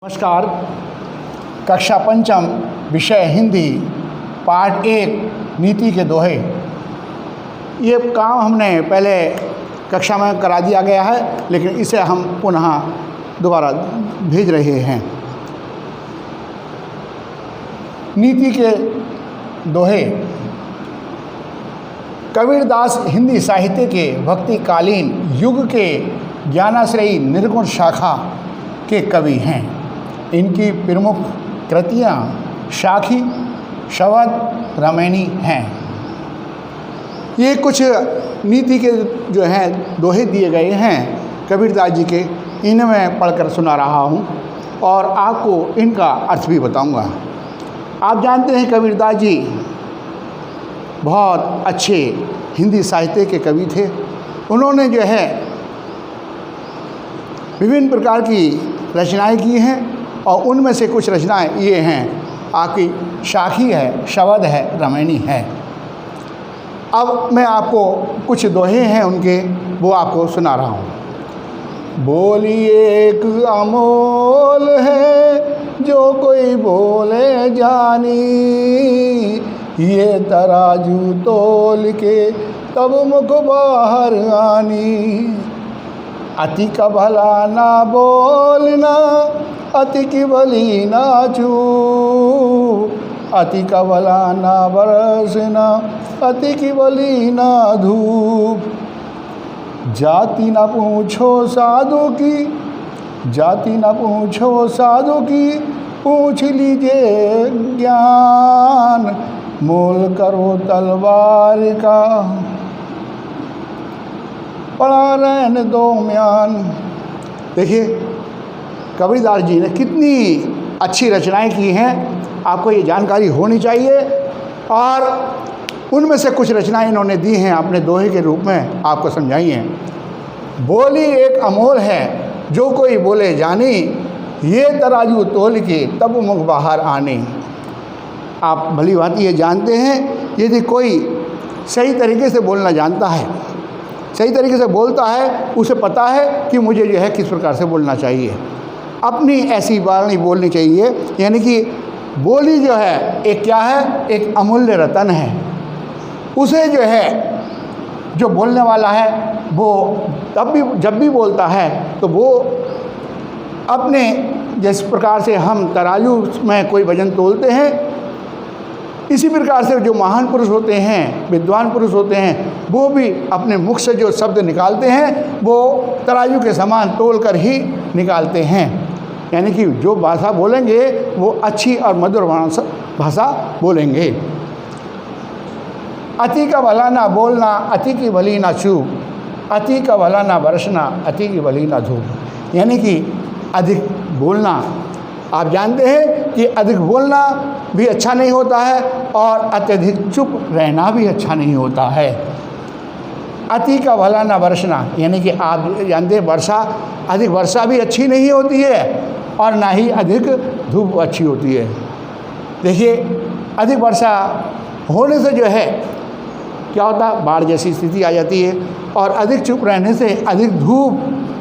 नमस्कार। कक्षा पंचम विषय हिंदी पार्ट 1 नीति के दोहे। ये काम हमने पहले कक्षा में करा दिया गया है, लेकिन इसे हम पुनः दोबारा भेज रहे हैं। नीति के दोहे। कबीरदास हिंदी साहित्य के भक्तिकालीन युग के ज्ञानाश्रयी निर्गुण शाखा के कवि हैं। इनकी प्रमुख कृतियाँ शाखी, शवद, रमैनी हैं। ये कुछ नीति के जो हैं दोहे दिए गए हैं कबीरदास जी के, इन्हें मैं पढ़कर सुना रहा हूँ और आपको इनका अर्थ भी बताऊँगा। आप जानते हैं कबीरदास जी बहुत अच्छे हिंदी साहित्य के कवि थे। उन्होंने जो है विभिन्न प्रकार की रचनाएं की हैं और उनमें से कुछ रचनाएं ये हैं, आपकी शाखी है, शवद है, रमैनी है। अब मैं आपको कुछ दोहे हैं उनके, वो आपको सुना रहा हूँ। बोली एक अमोल है जो कोई बोले जानी, ये तराजू तोल के तब मुख बाहर आनी। अति का भला ना बोलना, अति की भली ना चू, अति का भला ना बरसना, अति की भली ना धूप। जाति ना पूछो साधु की, जाति ना पूछो साधु की, पूछ लीजिए ज्ञान, मोल करो तलवार का, पड़ा रहने दो म्यान। देखिए कबीरदास जी ने कितनी अच्छी रचनाएं की हैं, आपको ये जानकारी होनी चाहिए। और उनमें से कुछ रचनाएं इन्होंने दी हैं अपने दोहे के रूप में, आपको समझाई हैं। बोली एक अमोल है जो कोई बोले जानी, ये तराजू तोल के तब मुख बाहर आने। आप भली भांति ये जानते हैं, यदि कोई सही तरीके से बोलना जानता है, सही तरीके से बोलता है, उसे पता है कि मुझे जो है किस प्रकार से बोलना चाहिए। अपनी ऐसी वाणी बोलनी चाहिए। यानी कि बोली जो है एक क्या है, एक अमूल्य रतन है। उसे जो है, जो बोलने वाला है वो तब भी जब भी बोलता है तो वो अपने जिस प्रकार से हम तराजू में कोई वजन तोलते हैं, इसी प्रकार से जो महान पुरुष होते हैं, विद्वान पुरुष होते हैं, वो भी अपने मुख से जो शब्द निकालते हैं वो तराजू के समान तोल कर ही निकालते हैं। यानी कि जो भाषा बोलेंगे वो अच्छी और मधुर भाषा बोलेंगे। अति का भला ना बोलना, अति की भली ना चूक, अति का भला ना बरसना, अति की भली ना धूप। यानी कि अधिक बोलना, आप जानते हैं कि अधिक बोलना भी अच्छा नहीं होता है और अत्यधिक चुप रहना भी अच्छा नहीं होता है। अति का भला ना बरसना, यानी कि आप जानते हैं अधिक वर्षा भी अच्छी नहीं होती है और ना ही अधिक धूप अच्छी होती है। देखिए अधिक वर्षा होने से जो है क्या होता है, बाढ़ जैसी स्थिति आ जाती है। और अधिक चुप रहने से, अधिक धूप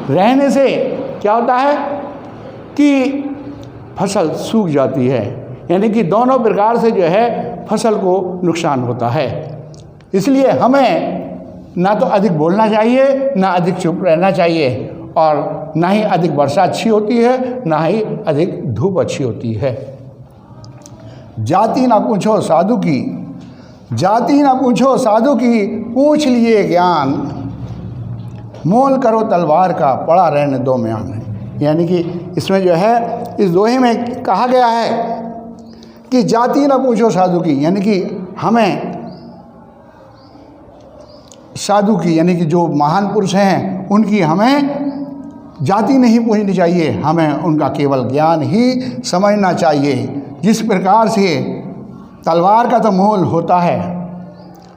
रहने से क्या होता है कि फसल सूख जाती है। यानी कि दोनों प्रकार से जो है फसल को नुकसान होता है। इसलिए हमें ना तो अधिक बोलना चाहिए, ना अधिक चुप रहना चाहिए, और ना ही अधिक वर्षा अच्छी होती है, ना ही अधिक धूप अच्छी होती है। जाति ना पूछो साधु की, जाति ना पूछो साधु की, पूछ लिए ज्ञान, मोल करो तलवार का, पड़ा रहने दो म्यान। यानी कि इसमें जो है, इस दोहे में कहा गया है कि जाति ना पूछो साधु की, यानी कि हमें साधु की, यानी कि जो महान पुरुष हैं उनकी हमें जाति नहीं पूछनी चाहिए, हमें उनका केवल ज्ञान ही समझना चाहिए। जिस प्रकार से तलवार का तो मोल होता है,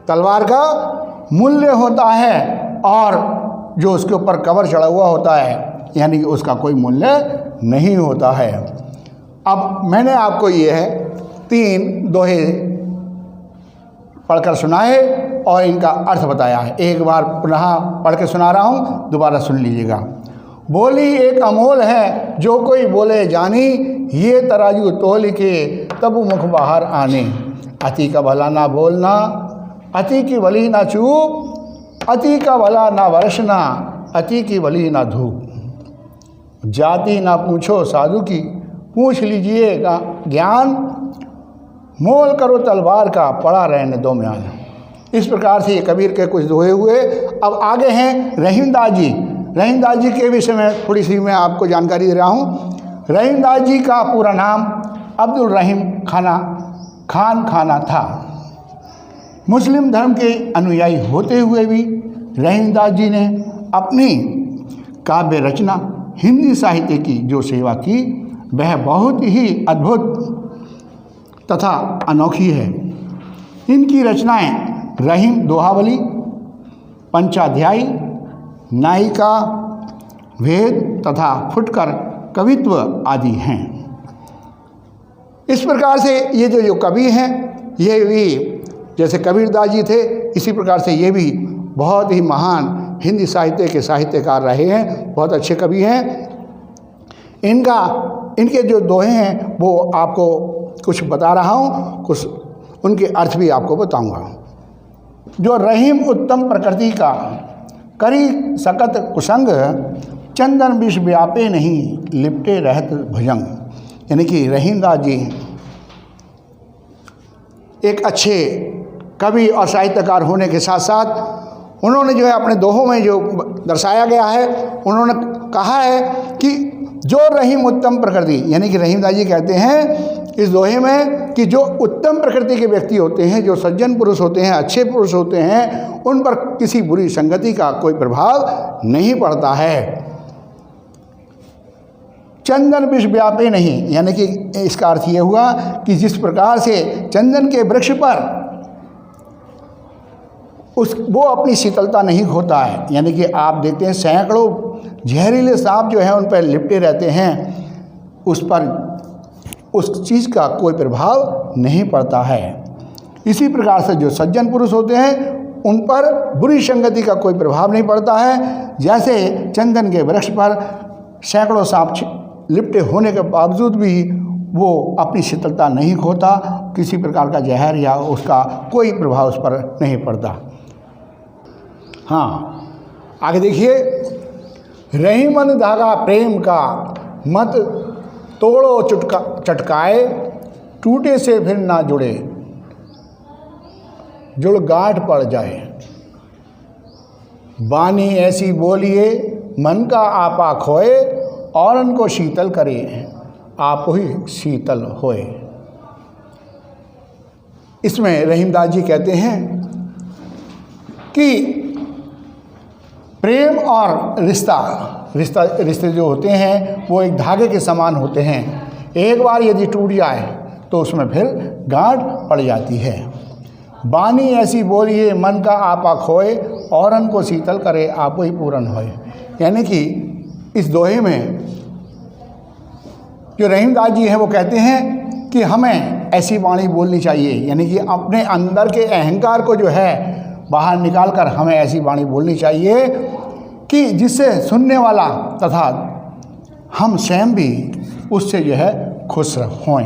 तलवार का मूल्य होता है, और जो उसके ऊपर कवर चढ़ा हुआ होता है यानी कि उसका कोई मूल्य नहीं होता है। अब मैंने आपको ये है 3 दोहे पढ़कर सुनाए और इनका अर्थ बताया है। एक बार पुनः पढ़ के सुना रहा हूँ, दोबारा सुन लीजिएगा। बोली एक अमोल है जो कोई बोले जानी, ये तराजू तोल के तब मुख बाहर आने। अति का भला ना बोलना, अति की भली ना चूप, अति का भला ना वर्षना, अति की भली ना धूप। जाति ना पूछो साधु की, पूछ लीजिएगा ज्ञान, मोल करो तलवार का, पड़ा रहने दो म्यान। इस प्रकार से ये कबीर के कुछ दोहे हुए। अब आगे हैं रहीमदास जी। रहीमदास जी के विषय में थोड़ी सी मैं आपको जानकारी दे रहा हूँ। रहीमदास जी का पूरा नाम अब्दुल रहीम खाना था। मुस्लिम धर्म के अनुयायी होते हुए भी रहीमदास जी ने अपनी काव्य रचना हिंदी साहित्य की जो सेवा की वह बहुत ही अद्भुत तथा अनोखी है। इनकी रचनाएं रहीम दोहावली, पंचाध्यायी, नायिका, भेद तथा फुटकर कवित्व आदि हैं। इस प्रकार से ये जो कवि हैं ये भी जैसे कबीरदास जी थे इसी प्रकार से ये भी बहुत ही महान हिंदी साहित्य के साहित्यकार रहे हैं, बहुत अच्छे कवि हैं। इनके जो दोहे हैं वो आपको कुछ बता रहा हूँ, कुछ उनके अर्थ भी आपको बताऊँगा। जो रहीम उत्तम प्रकृति का, करी सकत कुसंग, चंदन विष व्यापे नहीं, लिपटे रहत भुजंग। यानी कि रहीमदास जी एक अच्छे कवि और साहित्यकार होने के साथ साथ उन्होंने जो है अपने दोहों में जो दर्शाया गया है, उन्होंने कहा है कि जो रहीम उत्तम प्रकृति, यानी कि रहीमदास जी कहते हैं इस दोहे में कि जो उत्तम प्रकृति के व्यक्ति होते हैं, जो सज्जन पुरुष होते हैं, अच्छे पुरुष होते हैं, उन पर किसी बुरी संगति का कोई प्रभाव नहीं पड़ता है। चंदन विष व्यापे नहीं, यानी कि इसका अर्थ ये हुआ कि जिस प्रकार से चंदन के वृक्ष पर वो अपनी शीतलता नहीं खोता है, यानी कि आप देखते हैं सैकड़ों जहरीले सांप जो हैं उन पर लिपटे रहते हैं, उस पर उस चीज़ का कोई प्रभाव नहीं पड़ता है। इसी प्रकार से जो सज्जन पुरुष होते हैं उन पर बुरी संगति का कोई प्रभाव नहीं पड़ता है। जैसे चंदन के वृक्ष पर सैकड़ों सांप लिपटे होने के बावजूद भी वो अपनी शीतलता नहीं खोता, किसी प्रकार का जहर या उसका कोई प्रभाव उस पर नहीं पड़ता। हाँ, आगे देखिए, रहीमन धागा प्रेम का, मत तोड़ो चटकाए, टूटे से फिर ना जुड़े, जुड़ गांठ पड़ जाए। बानी ऐसी बोलिए मन का आपा खोए, औरन को शीतल करे आप ही शीतल होए। इसमें रहीमदास जी कहते हैं कि प्रेम और रिश्ते जो होते हैं वो एक धागे के समान होते हैं। एक बार यदि टूट जाए तो उसमें फिर गांठ पड़ जाती है। बानी ऐसी बोलिए मन का आपा खोए, औरन को शीतल करे आप ही पूरन होए। यानी कि इस दोहे में जो रहीमदास जी हैं वो कहते हैं कि हमें ऐसी वाणी बोलनी चाहिए, यानी कि अपने अंदर के अहंकार को जो है बाहर निकाल कर हमें ऐसी वाणी बोलनी चाहिए कि जिससे सुनने वाला तथा हम स्वयं भी उससे जो है खुश हों।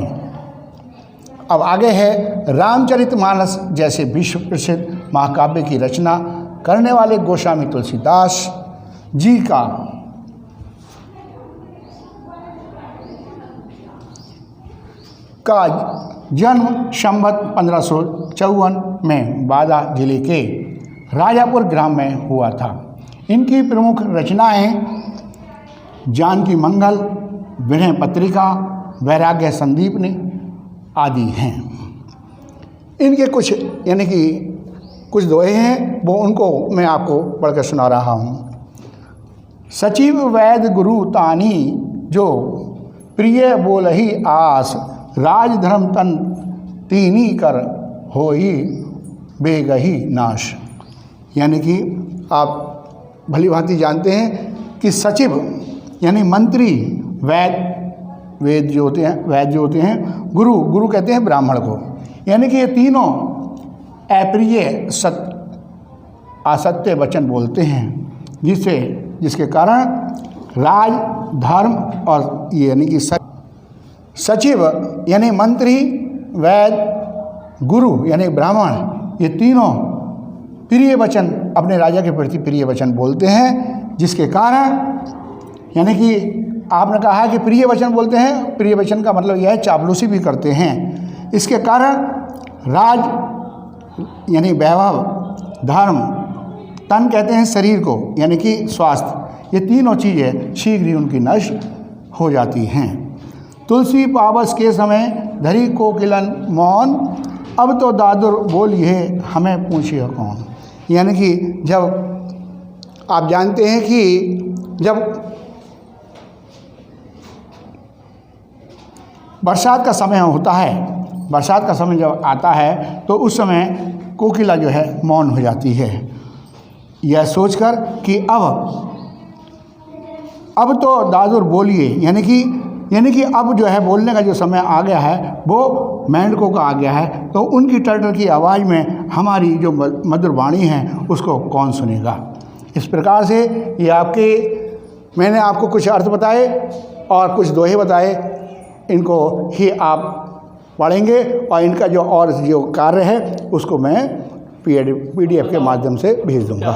अब आगे है रामचरितमानस जैसे विश्व प्रसिद्ध महाकाव्य की रचना करने वाले गोस्वामी तुलसीदास जी का जन्म संवत 1554 में बादा जिले के राजापुर ग्राम में हुआ था। इनकी प्रमुख रचनाएं जानकी मंगल, विनय पत्रिका, वैराग्य संदीपनी आदि हैं। इनके कुछ यानी कि कुछ दोहे हैं वो उनको मैं आपको पढ़कर सुना रहा हूँ। सचिव वैद गुरु तानी जो प्रिय बोलही आस, राजधर्म तन तीनी कर होई बेगही नाश। यानी कि आप भली भांति जानते हैं कि सचिव यानी मंत्री, वैद जो होते हैं, गुरु कहते हैं ब्राह्मण को। यानी कि ये तीनों अप्रिय असत्य वचन बोलते हैं जिसके कारण राज, धर्म और यानी कि सचिव यानी मंत्री, वैद, गुरु यानी ब्राह्मण, ये तीनों प्रिय वचन अपने राजा के प्रति प्रिय वचन बोलते हैं, जिसके कारण यानी कि आपने कहा है कि प्रिय वचन बोलते हैं, प्रिय वचन का मतलब यह है चापलूसी भी करते हैं। इसके कारण राज यानी वैभव, धर्म, तन कहते हैं शरीर को यानी कि स्वास्थ्य, ये तीनों चीज़ें शीघ्र ही उनकी नष्ट हो जाती हैं। तुलसी पावस के समय धरी कोकिलन मौन, अब तो दादुर बोलिए हमें पूछिए कौन। यानी कि जब आप जानते हैं कि जब बरसात का समय होता है, बरसात का समय जब आता है तो उस समय कोकिला जो है मौन हो जाती है, यह सोचकर कि अब तो दादुर बोलिए, यानी कि अब जो है बोलने का जो समय आ गया है वो मेंढकों का आ गया है, तो उनकी टर्टर की आवाज़ में हमारी जो मधुर वाणी है उसको कौन सुनेगा। इस प्रकार से ये मैंने आपको कुछ अर्थ बताए और कुछ दोहे बताए, इनको ही आप पढ़ेंगे और इनका जो कार्य है उसको मैं PDF के माध्यम से भेज दूँगा।